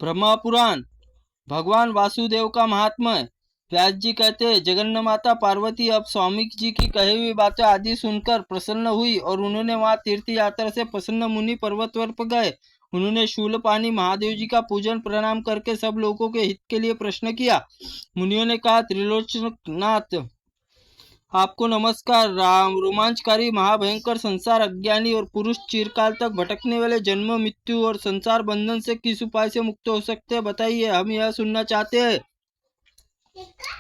ब्रह्मा पुराण। भगवान वासुदेव का महात्म्य। व्यास जी कहते हैं, जगन्नाथ माता पार्वती अब स्वामी जी की कही हुई बातें आदि सुनकर प्रसन्न हुई और उन्होंने वहां तीर्थ यात्रा से प्रसन्न मुनि पर्वत पर गए। उन्होंने शूलपाणी महादेव जी का पूजन प्रणाम करके सब लोगों के हित के लिए प्रश्न किया। मुनियों ने कहा, त्रिलोचनाथ आपको नमस्कार। राम रोमांचकारी महाभयंकर संसार अज्ञानी और पुरुष चिरकाल तक भटकने वाले जन्म मृत्यु और संसार बंधन से किस उपाय से मुक्त हो सकते हैं, बताइए, हम यह सुनना चाहते हैं।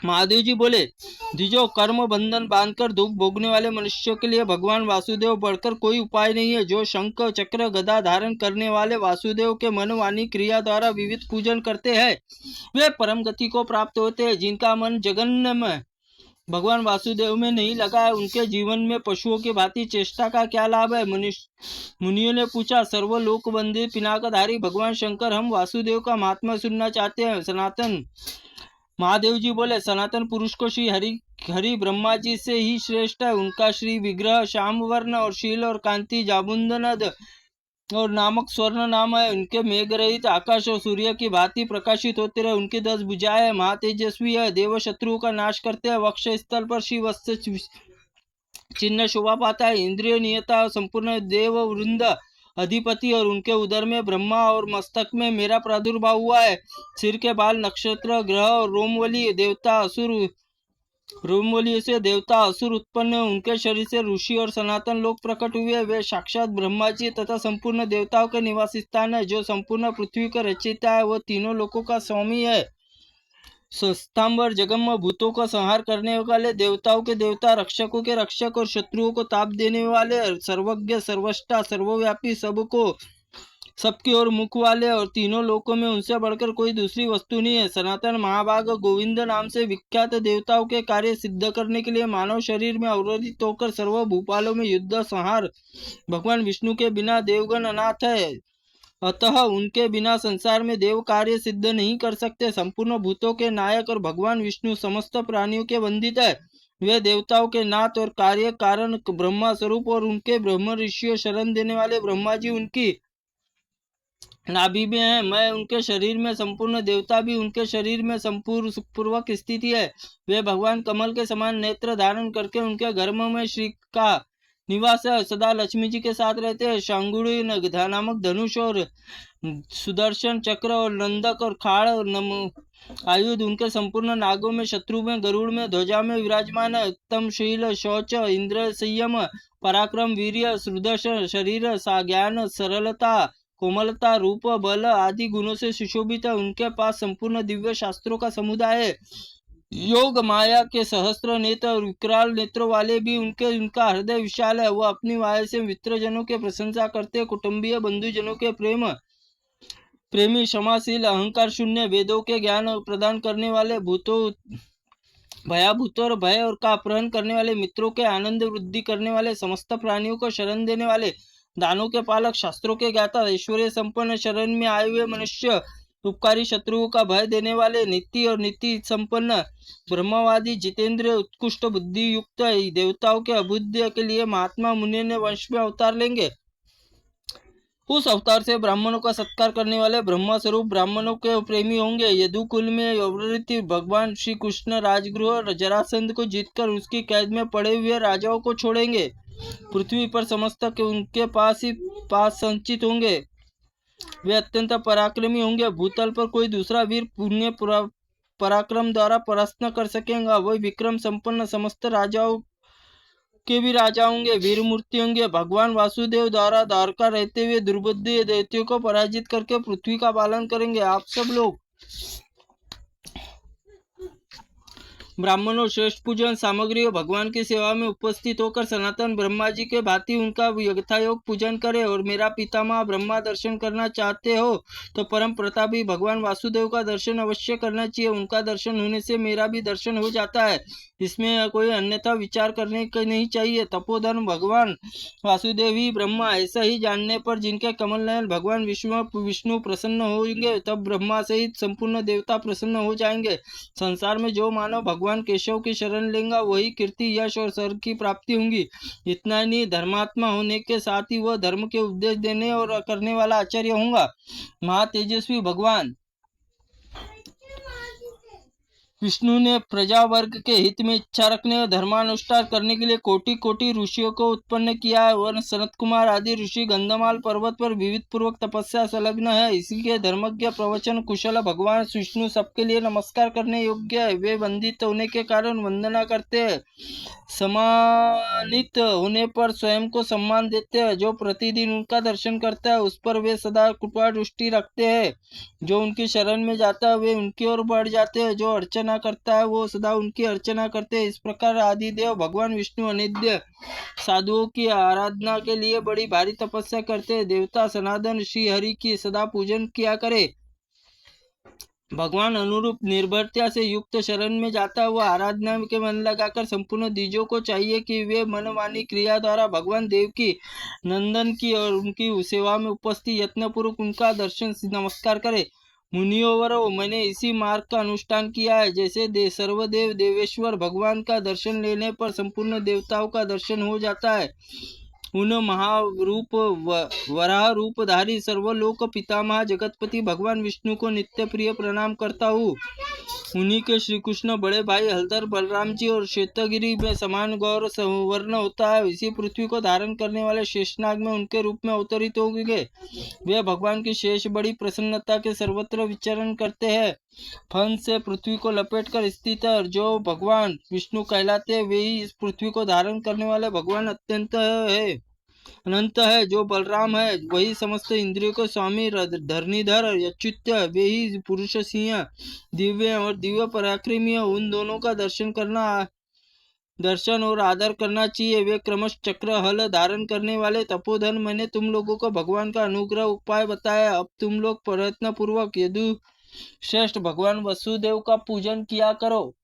महादेव जी बोले, द्विजो, कर्म बंधन बांधकर दुख भोगने वाले मनुष्यों के लिए भगवान वासुदेव बढ़कर कोई उपाय नहीं है। जो शंख चक्र गदा धारण करने वाले वासुदेव के मन वाणी क्रिया द्वारा विविध पूजन करते हैं, वे परम गति को प्राप्त होते हैं। जिनका मन जगन्नाथ में भगवान वासुदेव में नहीं लगा है, उनके जीवन में पशुओं की भांति चेष्टा का क्या लाभ है। मुनियों ने पूछा, सर्वलोक वंदित पिनाकधारी भगवान शंकर, हम वासुदेव का महात्मा सुनना चाहते हैं। सनातन महादेव जी बोले, सनातन पुरुष को श्री हरि ब्रह्मा जी से ही श्रेष्ठ है। उनका श्री विग्रह श्याम वर्ण और शील और कांति जाबुंदनद और नामक स्वर्ण नाम है। उनके मेघ रहित आकाश और सूर्य की भांति प्रकाशित होते रहे। उनकी 10 भुजाएं है, महातेजस्वी है, देव शत्रुओं का नाश करते हैं। वक्ष स्थल पर श्री वत्स चिन्ह शोभा पाता है। इंद्रिय नियता और संपूर्ण देव वृंद अधिपति और उनके उदर में ब्रह्मा और मस्तक में मेरा प्रादुर्भाव हुआ है। सिर के बाल नक्षत्र ग्रह और रोमवली से देवता असुर उत्पन्न, उनके शरीर से ऋषि और सनातन लोग प्रकट हुए। वे साक्षात ब्रह्मा जी तथा संपूर्ण देवताओं के निवास स्थान है। जो संपूर्ण पृथ्वी का रचयिता है, वह तीनों लोकों का स्वामी है। स्थावर जगम भूतों का संहार करने वाले, देवताओं के देवता, रक्षकों के रक्षक और शत्रुओं को ताप देने वाले, सर्वज्ञ सर्वष्टा सर्वव्यापी, सबको सबकी ओर मुख वाले और तीनों लोकों में उनसे बढ़कर कोई दूसरी वस्तु नहीं है। सनातन महाभाग गोविंद नाम से विख्यात देवताओं के कार्य सिद्ध करने के लिए मानव शरीर में अवरोधित होकर सर्व भूपालों में युद्ध संहार भगवान विष्णु के बिना देवगण अनाथ है। अतः उनके बिना संसार में देव कार्य सिद्ध नहीं कर सकते। संपूर्ण भूतों के नायक और भगवान विष्णु समस्त प्राणियों के वंदित है। वे देवताओं के नाथ और कार्य कारण ब्रह्मा स्वरूप और उनके ब्रह्म ऋषियों शरण देने वाले ब्रह्मा जी उनकी नाभि में है। मैं उनके शरीर में, संपूर्ण देवता भी उनके शरीर में संपूर्वक स्थिति है। वे भगवान कमल के समान नेत्र धारण करके उनके गर्भ में श्री का निवास है। सदा लक्ष्मी जी के साथ रहते हैं। शांगुड़ी नामक धनुष और सुदर्शन चक्र और नंदक और खाड़ और आयुध उनके संपूर्ण नागों में, शत्रु में, गरुड़ में, ध्वजा में विराजमान है। उत्तम शील, शौच, इंद्र संयम, पराक्रम, वीर्य, सुदर्शन शरीर, ज्ञान, सरलता, कोमलता, रूप, बल आदि गुणों से सुशोभित है। उनके पास संपूर्ण दिव्य शास्त्रों का समुदाय है। योग माया के सहस्त्र नेत्र और विकराल नेत्रों वाले भी उनका हृदय विशाल है। वह अपनी वायु से मित्रजनों के प्रशंसा करते, कुटुंबीय बंधुजनों के प्रेमी, क्षमाशील, अहंकार शून्य, वेदों के ज्ञान प्रदान करने वाले, भयाभूतों और भय और का अपहरण करने वाले, मित्रों के आनंद वृद्धि करने वाले, समस्त प्राणियों को शरण देने वाले, दानों के पालक, शास्त्रों के ज्ञाता, ऐश्वर्य संपन्न, शरण में आए हुए मनुष्य, उपकारी, शत्रुओं का भय देने वाले, नीति और नीति संपन्न, ब्रह्मवादी, जितेंद्र, उत्कृष्ट बुद्धि युक्त देवताओं के अभ्युदय के लिए महात्मा मुनि ने वंश में अवतार लेंगे। उस अवतार से ब्राह्मणों का सत्कार करने वाले ब्रह्मा स्वरूप ब्राह्मणों के प्रेमी होंगे। यदुकुल में अवतरित भगवान श्री कृष्ण राजगृह जरासंध को जीतकर उसकी कैद में पड़े हुए राजाओं को छोड़ेंगे। पृथ्वी पर समस्त के उनके पास संचित होंगे। वे अत्यंत पराक्रमी होंगे। भूतल पर कोई दूसरा वीर पुण्य पराक्रम द्वारा परास्त न कर सकेगा। वही विक्रम संपन्न समस्त राजाओं के भी राजा होंगे, वीर मूर्ति होंगे। भगवान वासुदेव द्वारा द्वारका रहते हुए दुर्बुद्धि दैत्यों को पराजित करके पृथ्वी का पालन करेंगे। आप सब लोग ब्राह्मणों श्रेष्ठ पूजन सामग्री और भगवान की सेवा में उपस्थित होकर सनातन ब्रह्मा जी के भांति उनका यथायोग पूजन करें। और मेरा पितामह ब्रह्मा दर्शन करना चाहते हो तो परम प्रतापी भगवान वासुदेव का दर्शन अवश्य करना चाहिए। उनका दर्शन होने से मेरा भी दर्शन हो जाता है। इसमें कोई अन्यथा विचार करने का नहीं चाहिए। तपोधन भगवान वासुदेव ही ब्रह्मा, ऐसा ही जानने पर जिनके कमल नयन भगवान विष्णु प्रसन्न होंगे, तब ब्रह्मा सहित संपूर्ण देवता प्रसन्न हो जाएंगे। संसार में जो मानव भगवान केशव की शरण लेगा वही कीर्ति, यश और स्वर्ग की प्राप्ति होंगी। इतना नहीं, धर्मात्मा होने के साथ ही वह धर्म के उपदेश देने और करने वाला आचार्य होगा। महातेजस्वी भगवान विष्णु ने प्रजा वर्ग के हित में इच्छा रखने और धर्मानुष्ठान करने के लिए कोटि कोटि ऋषियों को उत्पन्न किया है और सनत कुमार आदि ऋषि गंधमाल पर्वत पर विविध पूर्वक तपस्या संलग्न है। इसीलिए धर्मज्ञ प्रवचन कुशल भगवान विष्णु सबके लिए नमस्कार करने योग्य है। वे वंदित होने के कारण वंदना करते हैं, सम्मानित होने पर स्वयं को सम्मान देते हैं। जो प्रतिदिन उनका दर्शन करता है उस पर वे सदा कृपा दृष्टि रखते हैं। जो उनकी शरण में जाता है वे उनकी ओर बढ़ जाते हैं। जो अर्चना करता है वो सदा उनकी अर्चना करते हैं। इस प्रकार आदिदेव भगवान विष्णु अनित्य साधुओं की आराधना के लिए बड़ी भारी तपस्या करते हैं। देवता सनातन श्री हरि की सदा पूजन किया करे। भगवान अनुरूप निर्भरता से युक्त शरण में जाता हुआ आराधना के मन लगाकर संपूर्ण द्विजों को चाहिए कि वे मनमानी क्रिया द्वारा भगवान देव की नंदन की और उनकी सेवा में उपस्थित यत्नपूर्वक उनका दर्शन नमस्कार करे। मुनियों, मैंने इसी मार्ग का अनुष्ठान किया है। जैसे सर्वदेव देवेश्वर भगवान का दर्शन लेने पर संपूर्ण देवताओं का दर्शन हो जाता है, उन महारूप वराह रूपधारी सर्वलोक पितामह जगतपति भगवान विष्णु को नित्य प्रिय प्रणाम करता हूँ। उन्हीं के श्री कृष्ण बड़े भाई हलधर बलराम जी और श्वेतगिरी में समान गौर संवर्ण होता है। इसी पृथ्वी को धारण करने वाले शेषनाग में उनके रूप में अवतरित होंगे। वे भगवान की शेष बड़ी प्रसन्नता के सर्वत्र विचरण करते हैं। फन से पृथ्वी को लपेट कर स्थित है और जो भगवान विष्णु कहलाते हैं वे ही इस पृथ्वी को धारण करने वाले भगवान अनंत है। जो बलराम है वही समस्त इंद्रियों को स्वामी धरणीधर अच्युत्य, वे ही पुरुष सिंह दिव्य और दिव्य पराक्रमी है। उन दोनों का दर्शन और आदर करना चाहिए। वे क्रमश चक्र हल धारण करने वाले तपोधन। मैंने तुम लोगों को भगवान का अनुग्रह उपाय बताया। अब तुम लोग प्रयत्न पूर्वक यदु श्रेष्ठ भगवान वसुदेव का पूजन किया करो।